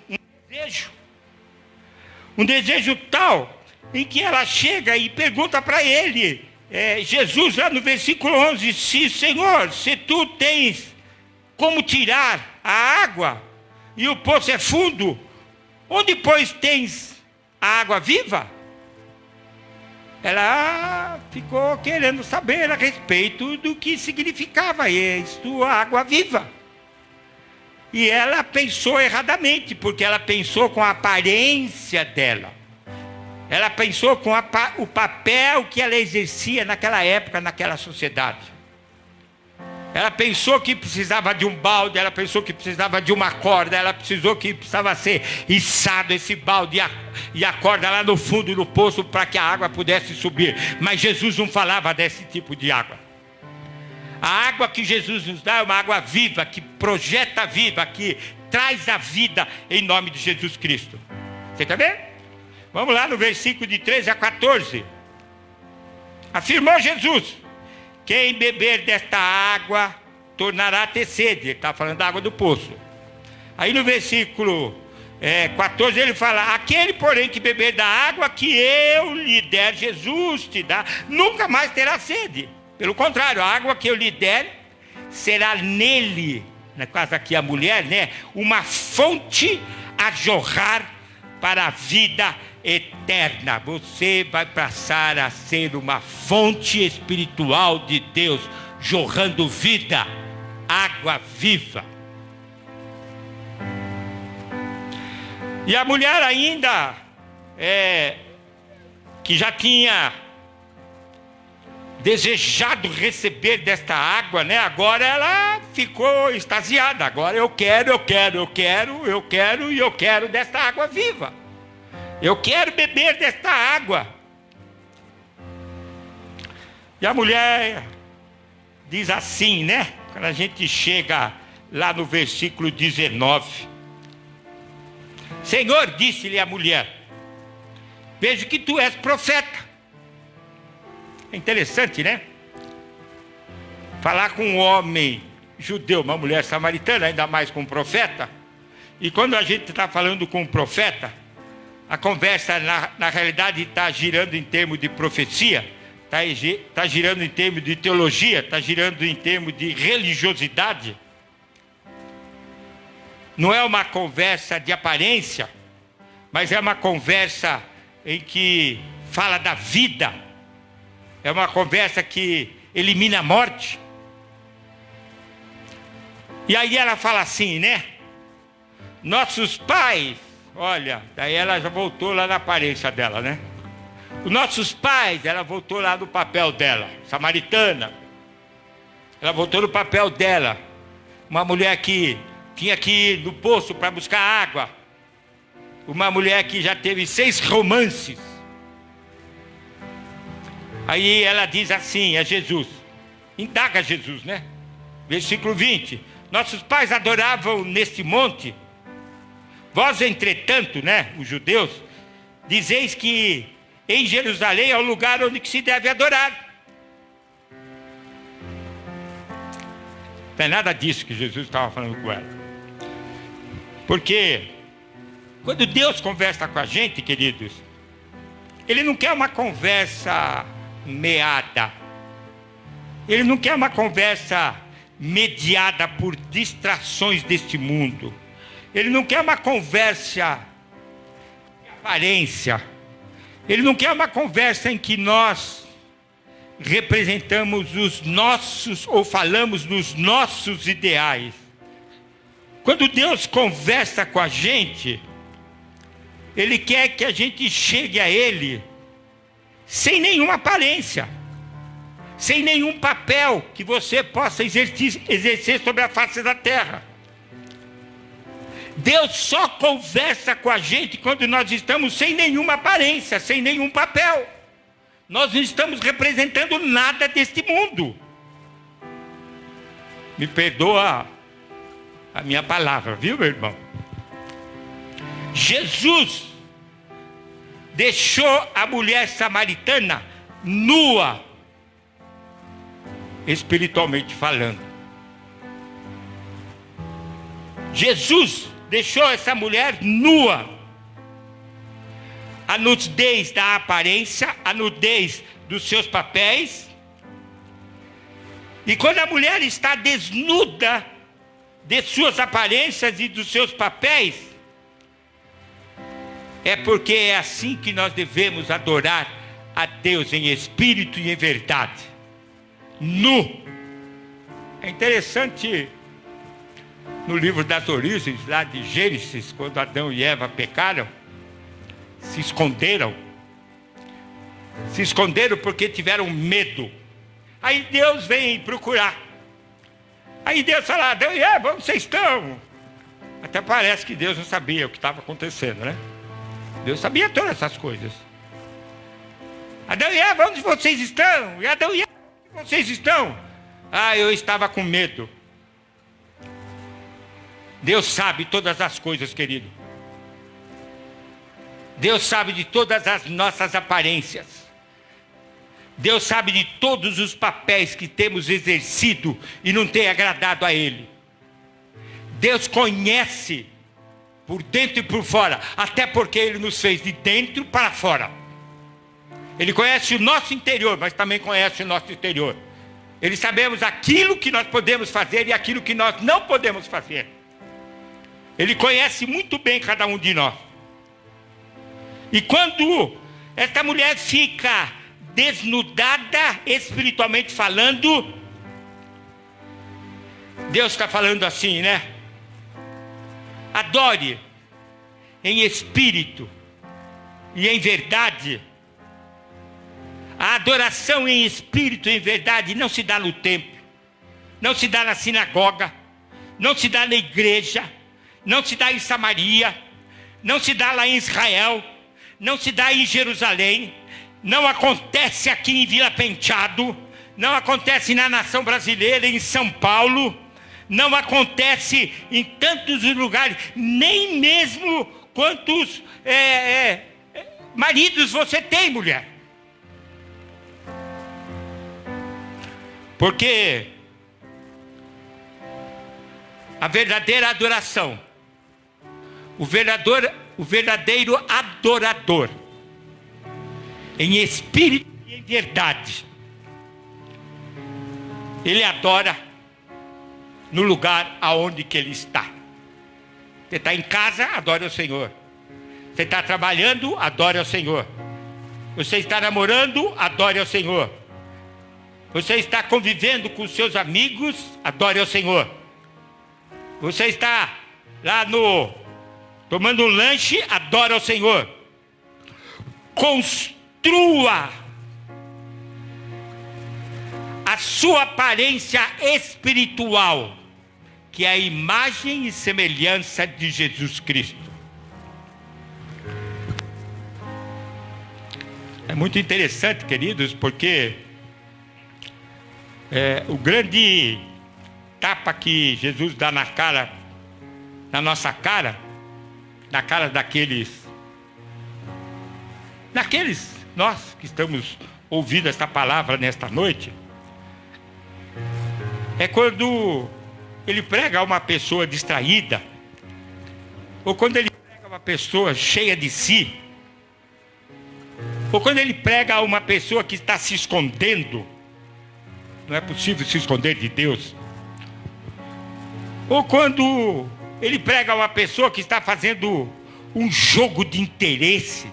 desejo tal, em que ela chega e pergunta para ele, Jesus, lá no versículo 11, Senhor, se tu tens como tirar a água, e o poço é fundo, onde, pois, tens a água viva? Ela ficou querendo saber a respeito do que significava isto, a água viva. E ela pensou erradamente, porque ela pensou com a aparência dela. Ela pensou com o papel que ela exercia naquela época, naquela sociedade. Ela pensou que precisava de um balde, ela pensou que precisava de uma corda, ela pensou que precisava ser içado esse balde e a corda lá no fundo do poço para que a água pudesse subir. Mas Jesus não falava desse tipo de água. A água que Jesus nos dá é uma água viva, que projeta a vida, que traz a vida em nome de Jesus Cristo. Você está vendo? Vamos lá no versículo de 13 a 14. Afirmou Jesus: quem beber desta água tornará a ter sede. Ele está falando da água do poço. Aí no versículo 14 ele fala: aquele, porém, que beber da água que eu lhe der, Jesus te dá, nunca mais terá sede. Pelo contrário, a água que eu lhe der será nele, no caso aqui a mulher, né, uma fonte a jorrar para a vida eterna. Você vai passar a ser uma fonte espiritual de Deus, jorrando vida, água viva. E a mulher ainda, que já tinha desejado receber desta água, né? Agora ela ficou extasiada. Agora eu quero desta água viva. Eu quero beber desta água. E a mulher diz assim, né? Quando a gente chega lá no versículo 19. Senhor, disse-lhe a mulher, vejo que tu és profeta. É interessante, né? Falar com um homem judeu, uma mulher samaritana, ainda mais com um profeta. E quando a gente está falando com um profeta, a conversa na realidade está girando em termos de profecia, está girando em termos de teologia, está girando em termos de religiosidade. Não é uma conversa de aparência, mas é uma conversa em que fala da vida. É uma conversa que elimina a morte. E aí ela fala assim, né? Nossos pais, olha, daí ela já voltou lá na aparência dela, né? Os nossos pais, ela voltou lá no papel dela, samaritana. Ela voltou no papel dela. Uma mulher que tinha que ir no poço para buscar água. Uma mulher que já teve 6 romances. Aí ela diz assim a Jesus, indaga Jesus, né? Versículo 20. Nossos pais adoravam neste monte. Vós, entretanto, né, os judeus, dizeis que em Jerusalém é o lugar onde se deve adorar. Não é nada disso que Jesus estava falando com ela. Porque quando Deus conversa com a gente, queridos, Ele não quer uma conversa meada. Ele não quer uma conversa mediada por distrações deste mundo. Ele não quer uma conversa de aparência. Ele não quer uma conversa em que nós representamos os nossos ou falamos dos nossos ideais. Quando Deus conversa com a gente, Ele quer que a gente chegue a Ele sem nenhuma aparência, sem nenhum papel que você possa exercer sobre a face da terra. Deus só conversa com a gente quando nós estamos sem nenhuma aparência, sem nenhum papel. Nós não estamos representando nada deste mundo. Me perdoa a minha palavra, viu, meu irmão? Jesus deixou a mulher samaritana nua, espiritualmente falando. Jesus deixou essa mulher nua. A nudez da aparência, a nudez dos seus papéis. E quando a mulher está desnuda de suas aparências e dos seus papéis, é porque é assim que nós devemos adorar a Deus em espírito e em verdade. Nu. É interessante, no livro das origens, lá de Gênesis, quando Adão e Eva pecaram, se esconderam porque tiveram medo. Aí Deus vem procurar. Aí Deus fala, Adão e Eva, onde vocês estão? Até parece que Deus não sabia o que estava acontecendo, né? Deus sabia todas essas coisas. Adão e Eva, onde vocês estão? E Adão e Eva, onde vocês estão? Ah, eu estava com medo. Deus sabe todas as coisas, querido. Deus sabe de todas as nossas aparências. Deus sabe de todos os papéis que temos exercido e não tem agradado a Ele. Deus conhece por dentro e por fora, até porque Ele nos fez de dentro para fora. Ele conhece o nosso interior, mas também conhece o nosso exterior. Ele sabemos aquilo que nós podemos fazer e aquilo que nós não podemos fazer. Ele conhece muito bem cada um de nós. E quando esta mulher fica desnudada, espiritualmente falando, Deus está falando assim, né? Adore em espírito e em verdade. A adoração em espírito e em verdade não se dá no templo, não se dá na sinagoga, não se dá na igreja, não se dá em Samaria, não se dá lá em Israel, não se dá em Jerusalém, não acontece aqui em Vila Penteado, não acontece na nação brasileira, em São Paulo, não acontece em tantos lugares, nem mesmo quantos maridos você tem, mulher. Porque a verdadeira adoração, o verdadeiro adorador, em espírito e em verdade, ele adora no lugar aonde que ele está. Você está em casa, adore ao Senhor. Você está trabalhando, adore ao Senhor. Você está namorando, adore ao Senhor. Você está convivendo com seus amigos, adore ao Senhor. Você está lá tomando um lanche, adore ao Senhor. Construa a sua aparência espiritual, que é a imagem e semelhança de Jesus Cristo. É muito interessante, queridos, porque o grande tapa que Jesus dá na nossa cara, na cara daqueles nós que estamos ouvindo esta palavra nesta noite, é quando ele prega a uma pessoa distraída, ou quando ele prega a uma pessoa cheia de si, ou quando ele prega a uma pessoa que está se escondendo. Não é possível se esconder de Deus. Ou quando ele prega a uma pessoa que está fazendo um jogo de interesse,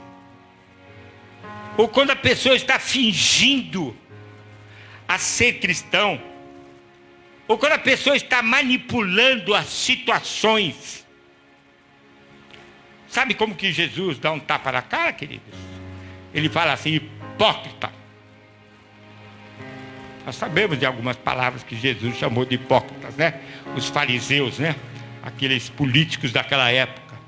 ou quando a pessoa está fingindo a ser cristão, ou quando a pessoa está manipulando as situações. Sabe como que Jesus dá um tapa na cara, queridos? Ele fala assim: hipócrita. Nós sabemos de algumas palavras que Jesus chamou de hipócritas, né? Os fariseus, né? Aqueles políticos daquela época.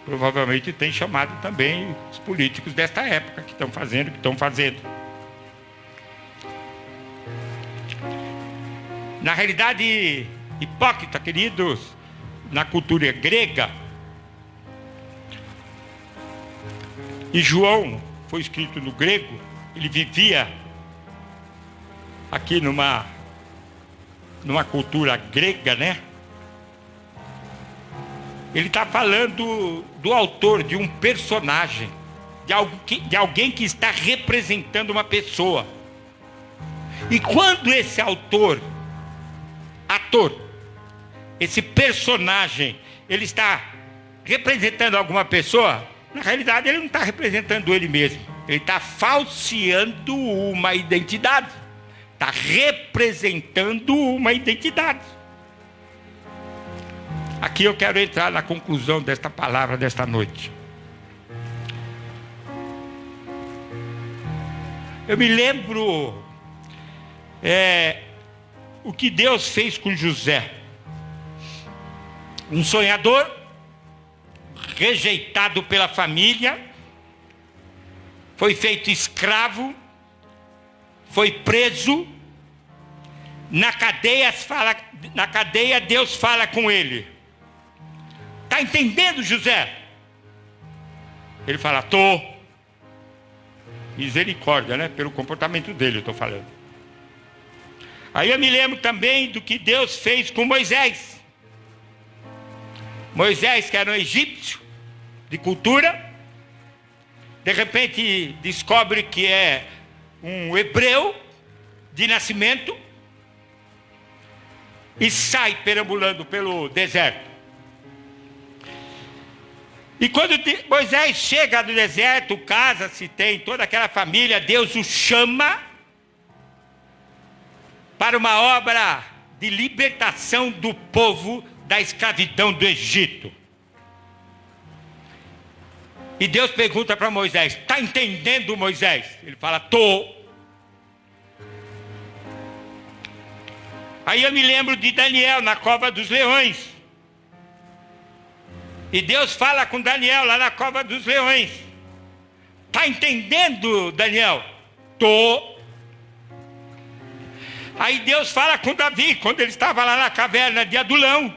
Provavelmente tem chamado também os políticos desta época que estão fazendo o que estão fazendo. Na realidade, hipócrita, queridos, na cultura grega, e João foi escrito no grego, ele vivia aqui numa cultura grega, né? Ele está falando do autor, de um personagem, de alguém que está representando uma pessoa. E quando esse ator, esse personagem, ele está representando alguma pessoa, na realidade ele não está representando ele mesmo. Ele está falseando uma identidade. Está representando uma identidade. Aqui eu quero entrar na conclusão desta palavra desta noite. Eu me lembro o que Deus fez com José. Um sonhador, rejeitado pela família, foi feito escravo, foi preso. Na cadeia Deus fala com ele. Está entendendo, José? Ele fala: tô. Misericórdia, né? Pelo comportamento dele eu estou falando. Aí eu me lembro também do que Deus fez com Moisés. Moisés, que era um egípcio de cultura, de repente descobre que é um hebreu de nascimento e sai perambulando pelo deserto. E quando Moisés chega no deserto, casa-se, tem toda aquela família, Deus o chama para uma obra de libertação do povo da escravidão do Egito. E Deus pergunta para Moisés: está entendendo, Moisés? Ele fala: tô. Aí eu me lembro de Daniel na cova dos leões. E Deus fala com Daniel lá na cova dos leões: está entendendo, Daniel? Tô. Aí Deus fala com Davi, quando ele estava lá na caverna de Adulão.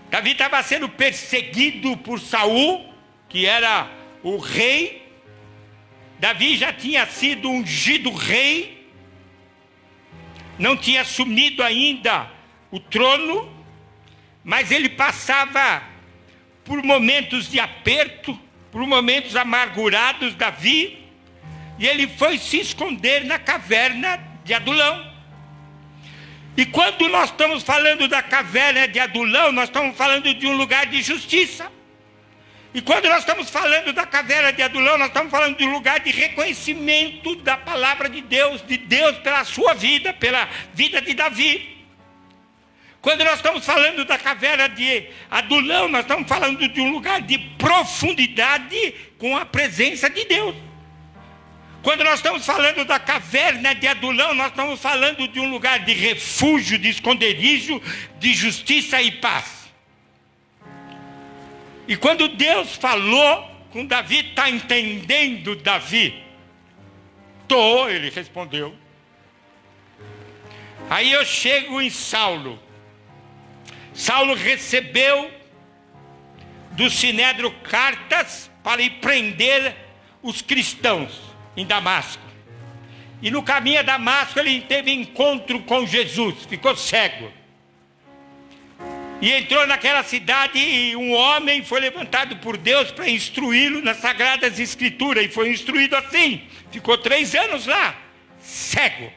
Davi estava sendo perseguido por Saul, que era o rei. Davi já tinha sido ungido rei, não tinha assumido ainda o trono, mas ele passava por momentos de aperto, por momentos amargurados, Davi, e ele foi se esconder na caverna de Adulão. E quando nós estamos falando da caverna de Adulão, nós estamos falando de um lugar de justiça. E quando nós estamos falando da caverna de Adulão, nós estamos falando de um lugar de reconhecimento da palavra de Deus pela sua vida, pela vida de Davi. Quando nós estamos falando da caverna de Adulão, nós estamos falando de um lugar de profundidade com a presença de Deus. Quando nós estamos falando da caverna de Adulão, nós estamos falando de um lugar de refúgio, de esconderijo, de justiça e paz. E quando Deus falou com Davi: está entendendo, Davi? Tô, ele respondeu. Aí eu chego em Saulo. Saulo recebeu do Sinédrio cartas para ir prender os cristãos em Damasco. E no caminho a Damasco ele teve encontro com Jesus, ficou cego. E entrou naquela cidade e um homem foi levantado por Deus para instruí-lo nas Sagradas Escrituras. E foi instruído assim. Ficou 3 anos lá, cego,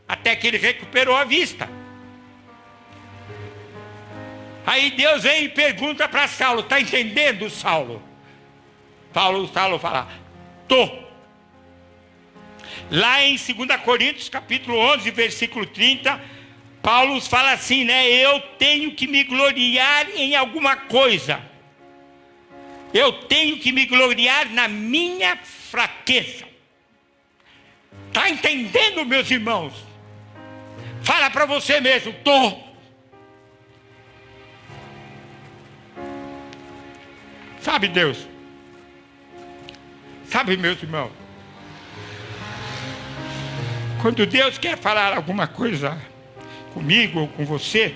até que ele recuperou a vista. Aí Deus vem e pergunta para Saulo: está entendendo, Saulo? Saulo fala: tô. Lá em 2 Coríntios, capítulo 11, versículo 30, Paulo fala assim, né? Eu tenho que me gloriar em alguma coisa. Eu tenho que me gloriar na minha fraqueza. Está entendendo, meus irmãos? Fala para você mesmo: tô. Sabe, Deus? Sabe, meus irmãos? Quando Deus quer falar alguma coisa comigo ou com você,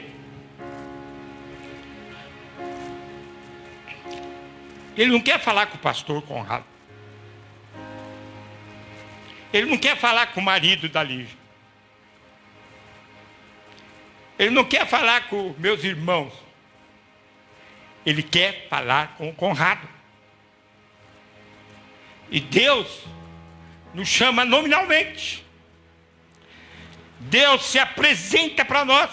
Ele não quer falar com o pastor Conrado. Ele não quer falar com o marido da Lívia. Ele não quer falar com meus irmãos. Ele quer falar com o Conrado. E Deus nos chama nominalmente. Deus se apresenta para nós.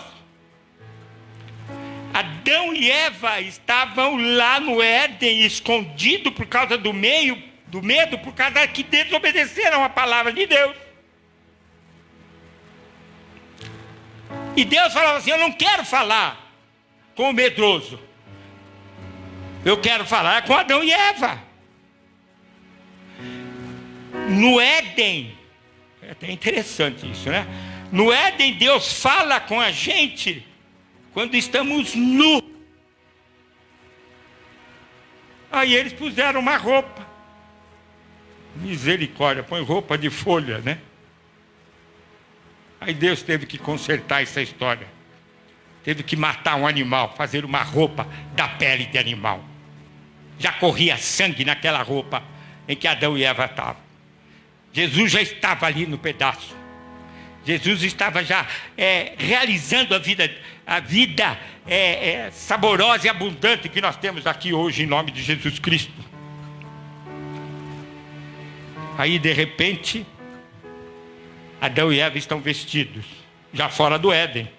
Adão e Eva estavam lá no Éden, escondidos por causa do medo, por causa que desobedeceram a palavra de Deus. E Deus falava assim: eu não quero falar com o medroso. Eu quero falar com Adão e Eva. No Éden, é até interessante isso, né? No Éden, Deus fala com a gente quando estamos nus. Aí eles puseram uma roupa. Misericórdia, põe roupa de folha, né? Aí Deus teve que consertar essa história. Teve que matar um animal, fazer uma roupa da pele de animal. Já corria sangue naquela roupa em que Adão e Eva estavam. Jesus já estava ali no pedaço. Jesus estava já realizando a vida saborosa e abundante que nós temos aqui hoje, em nome de Jesus Cristo. Aí, de repente, Adão e Eva estão vestidos, já fora do Éden.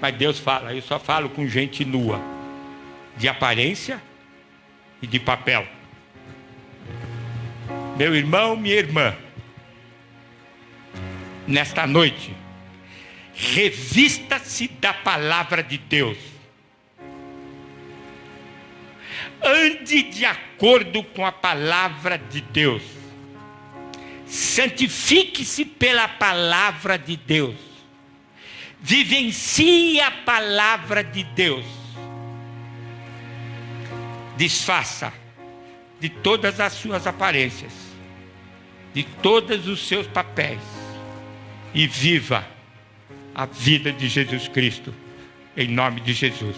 Mas Deus fala: eu só falo com gente nua. de aparência e de papel. Meu irmão, minha irmã, nesta noite, revista-se da palavra de Deus. Ande de acordo com a palavra de Deus. Santifique-se pela palavra de Deus. Vivencie a palavra de Deus. Desfaça de todas as suas aparências, de todos os seus papéis, e viva a vida de Jesus Cristo, em nome de Jesus.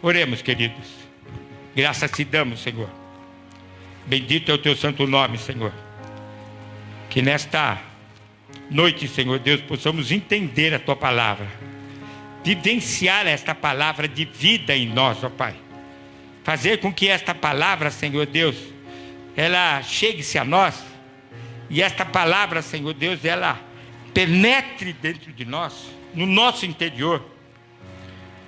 Oremos, queridos. Graças te damos, Senhor. Bendito é o teu santo nome, Senhor. Que nesta noite, Senhor Deus, possamos entender a tua palavra, vivenciar esta palavra de vida em nós, ó Pai. Fazer com que esta palavra, Senhor Deus, ela chegue-se a nós, e esta palavra, Senhor Deus, ela penetre dentro de nós, no nosso interior.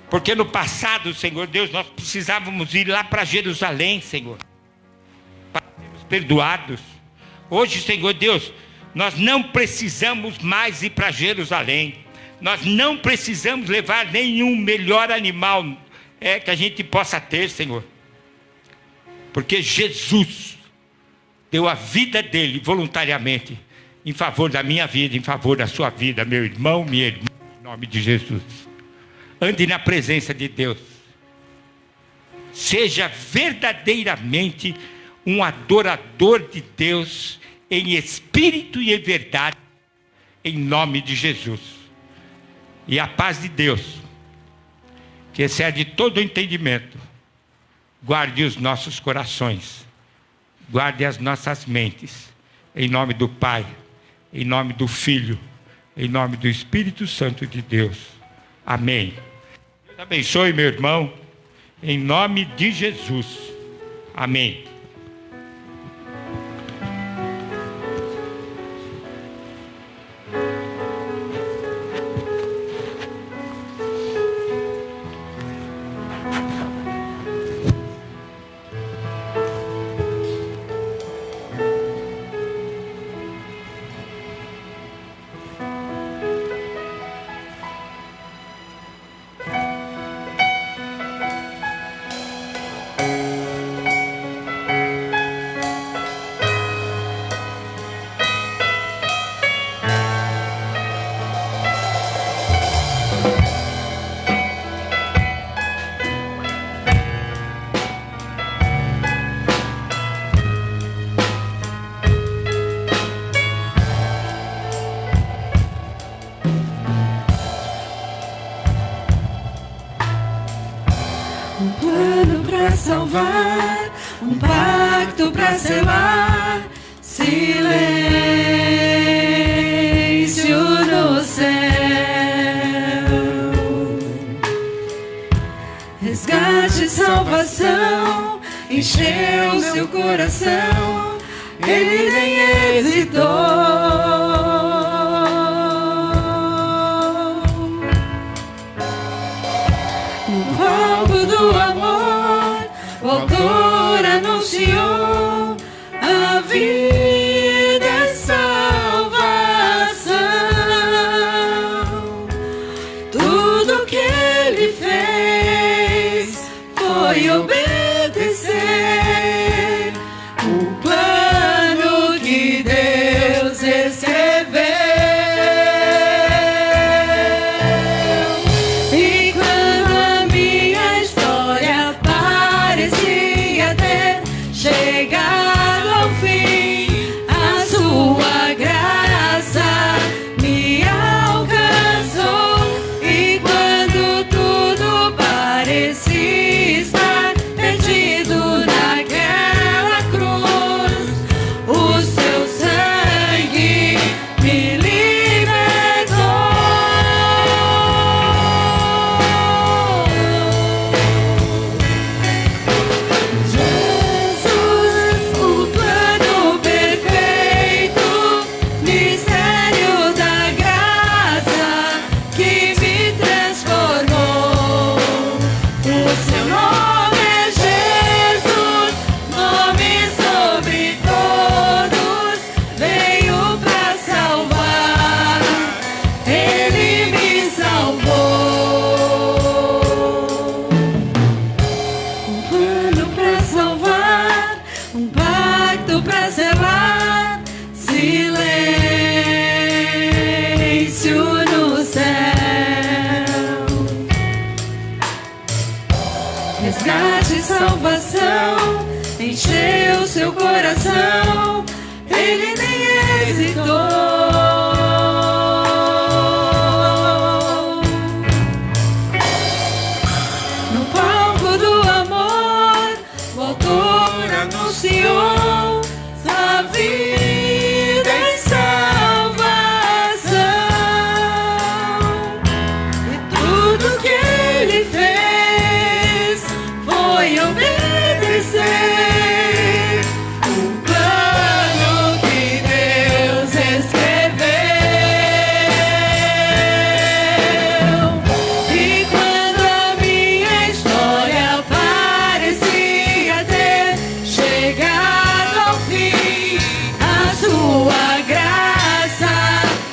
Porque no passado, Senhor Deus, nós precisávamos ir lá para Jerusalém, Senhor, para sermos perdoados. Hoje, Senhor Deus, nós não precisamos mais ir para Jerusalém. Nós não precisamos levar nenhum melhor animal que a gente possa ter, Senhor. Porque Jesus deu a vida dele voluntariamente em favor da minha vida, em favor da sua vida, meu irmão, minha irmã, em nome de Jesus. Ande na presença de Deus. Seja verdadeiramente um adorador de Deus em espírito e em verdade, em nome de Jesus. E a paz de Deus, que excede todo o entendimento, guarde os nossos corações, guarde as nossas mentes, em nome do Pai, em nome do Filho, em nome do Espírito Santo de Deus. Amém. Deus abençoe, meu irmão, em nome de Jesus. Amém.
Salvar, um pacto para selar, silêncio no céu, resgate e salvação, encheu seu coração, ele nem hesitou. No palco do amor, o autor anunciou a vida e salvação. Tudo que ele fez foi obedecer o plano que Deus escreveu. E quando a minha história parecia ter chegado ao fim, a sua graça me alcançou. E quando tudo parecia estar perdido na
resgate e salvação encheu seu coração, ele nem hesitou. No palco do amor, o autor anunciou sua vida e salvação, e tudo que ele fez foi obedecer o plano que Deus escreveu. E quando a minha história parecia ter chegado ao fim, a sua graça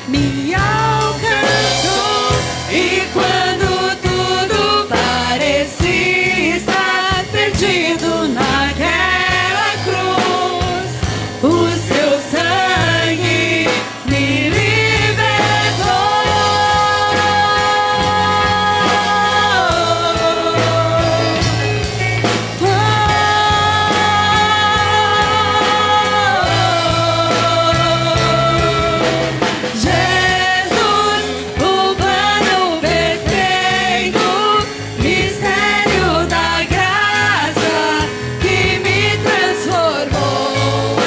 me alcançou. E quando tudo parecia estar perdido naquela cruz, o seu sangue me Jesus, o plano perfeito, mistério da graça que me transformou.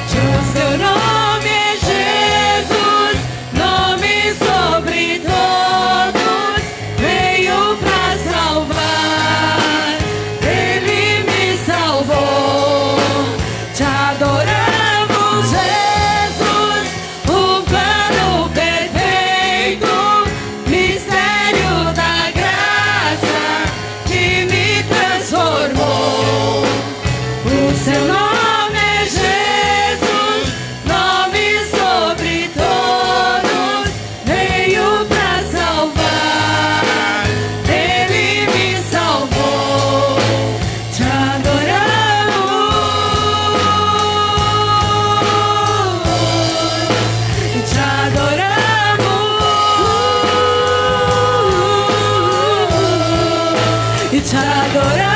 O seu nome é Jesus, nome sobre todos, veio pra salvar, ele me salvou. Te adoramos, Jesus, o plano perfeito, mistério da graça que me transformou. O seu nome é Jesus, nome sobre todos, veio pra salvar, ele me salvou. Te adoramos, te adoramos, e te adoramos.